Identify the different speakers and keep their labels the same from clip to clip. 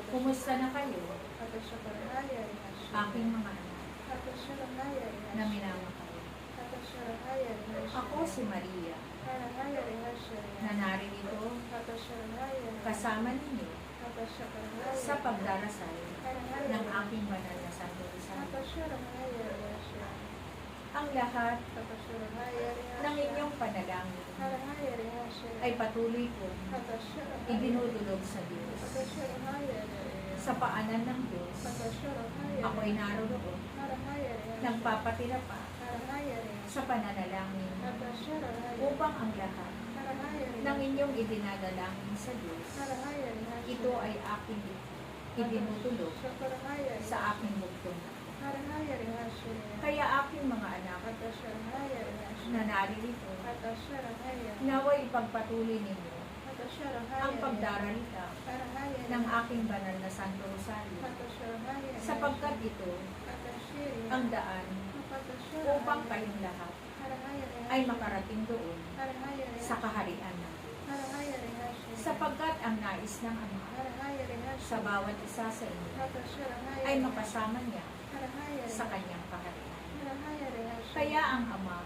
Speaker 1: Kumusta na kayo? Aking mga anak na minamahal. Ako si Maria na naririto kasama ninyo sa pagdarasal ng aking banal na Santo Rosario. Ang lahat ng inyong panalangin ay patuloy ko idinudulog sa Diyos. Sa paanan ng Diyos, ako'y naroon, nagpapatira pa sa pananalangin upang ang lahat ng inyong idinadalangin sa Diyos, ito ay aking idinutulog sa aking bugtong. Kaya aking mga anak na naririto, naway ipagpatuloy ninyo ang pagdaralita ng aking banal na Santo Rosario, sapagkat ito ang daan upang kayong lahat ay makarating doon sa kaharian ng Diyos. Sapagkat ang nais ng Ama sa bawat isa sa inyo ay makasama niya sa kanyang kaharian. Kaya ang Ama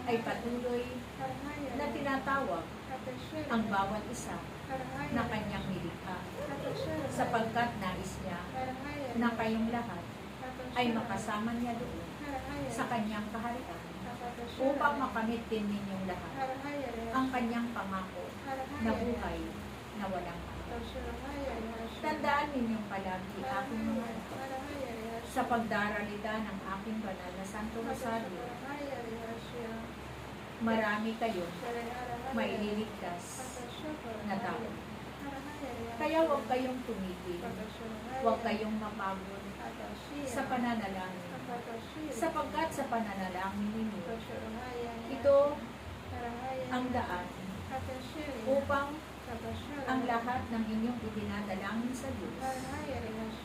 Speaker 1: ay patuloy na tinatawag ang bawat isa na kanyang nilikha, sapagkat nais niya na kayong lahat ay makasama niya doon sa kanyang kaharian, upang makamit din ninyong lahat ang kanyang pangako na buhay na walang hanggan. Tandaan ninyong palagi, aking mga anak, sa pagdaralita ng aking banal na Santo Rosario, marami kayong maililigtas na tao. Kaya huwag kayong tumigil, huwag kayong mapagod sa pananalangin, sapagkat sa pananalangin ninyo, ito ang daan upang ang lahat ng inyong idinadalangin sa Diyos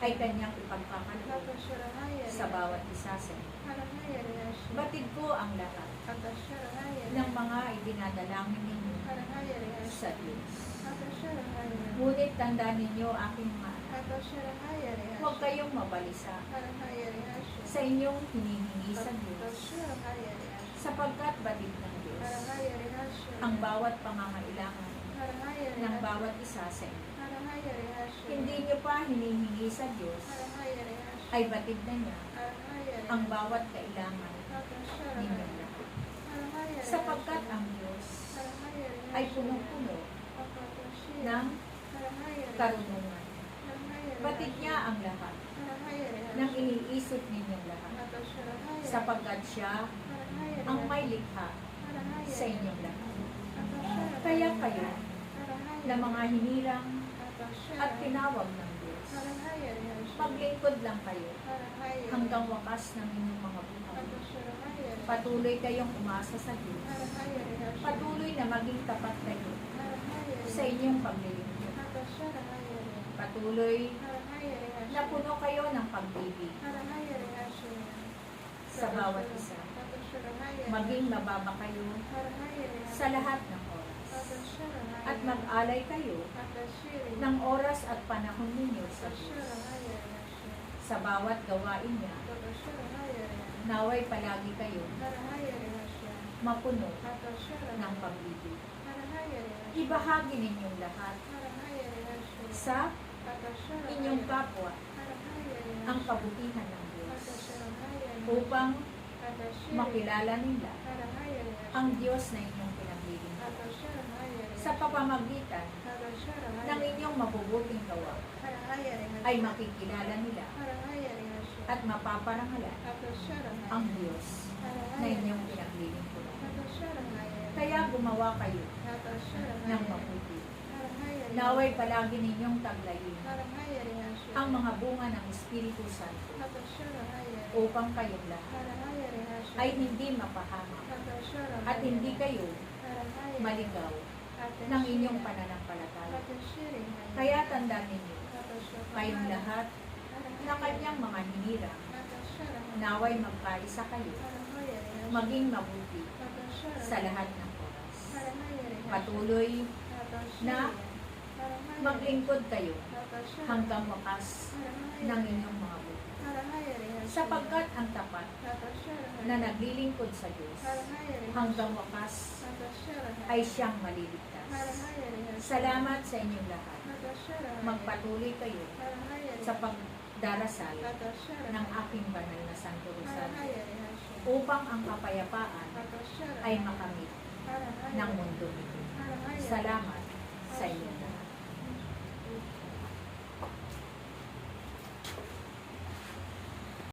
Speaker 1: ay kanyang ipagkakaloob sa bawat isa sa inyo. Batid ko ang lahat ng mga idinadalangin ninyo sa Diyos. Ngunit tandaan ninyo, aking mga anak, huwag kayong mabalisa sa inyong hinihingi sa Diyos, sapagkat batid ng Diyos ang bawat pangangailangan ng bawat isa sa inyo. Hindi nyo pa hinihingi sa Diyos, ay batid na niya ang bawat kailangan ninyo lahat. Sapagkat ang Diyos ay punong-puno ng karunungan. Batid niya ang lahat ng iniisip ninyong lahat, sapagkat siya ang may likha sa inyong lahat. Kaya kayo na mga hinirang at tinawag ng Diyos, maglingkod lang kayo hanggang wakas ng inyong mga buhay. Patuloy kayong umasa sa Diyos. Patuloy na maging tapat kayo sa inyong paglilingkod. Patuloy na puno kayo ng pag-ibig sa bawat isa. Maging mababa kayo sa lahat ng oras. At mag-alay kayo ng oras at panahon ninyo sa Diyos. Sa bawat gawain niya, naway palagi kayo mapuno ng pag-ibig. Ibahagi ninyong lahat sa inyong kapwa ang kabutihan ng Diyos, upang makilala nila ang Diyos na inyong pinaglilingkod sa pamamagitan ng inyong mabubuting gawa, ay makikilala nila at mapaparangalan ang Diyos na inyong pinaglilingkod. Kaya gumawa kayo ng mabuti. Naway palagi ninyong taglayin ang mga bunga ng Espiritu Santo, upang kayong lahat ay hindi mapahamak at hindi kayo maligaw ng inyong pananampalataya. Kaya tandaan ninyo, kayong lahat na kanyang mga hinirang, naway magkaisa kayo maging mabuti sa lahat ng oras. Patuloy na maglingkod kayo hanggang wakas ng inyong mga buhay. Sapagkat ang tapat na naglilingkod sa Diyos hanggang wakas ay siyang maliligtas. Salamat sa inyong lahat. Magpatuloy kayo sa pagdarasal ng aking banal na Santo Rosario upang ang kapayapaan ay makamit ng mundo ito. Salamat sa inyong lahat.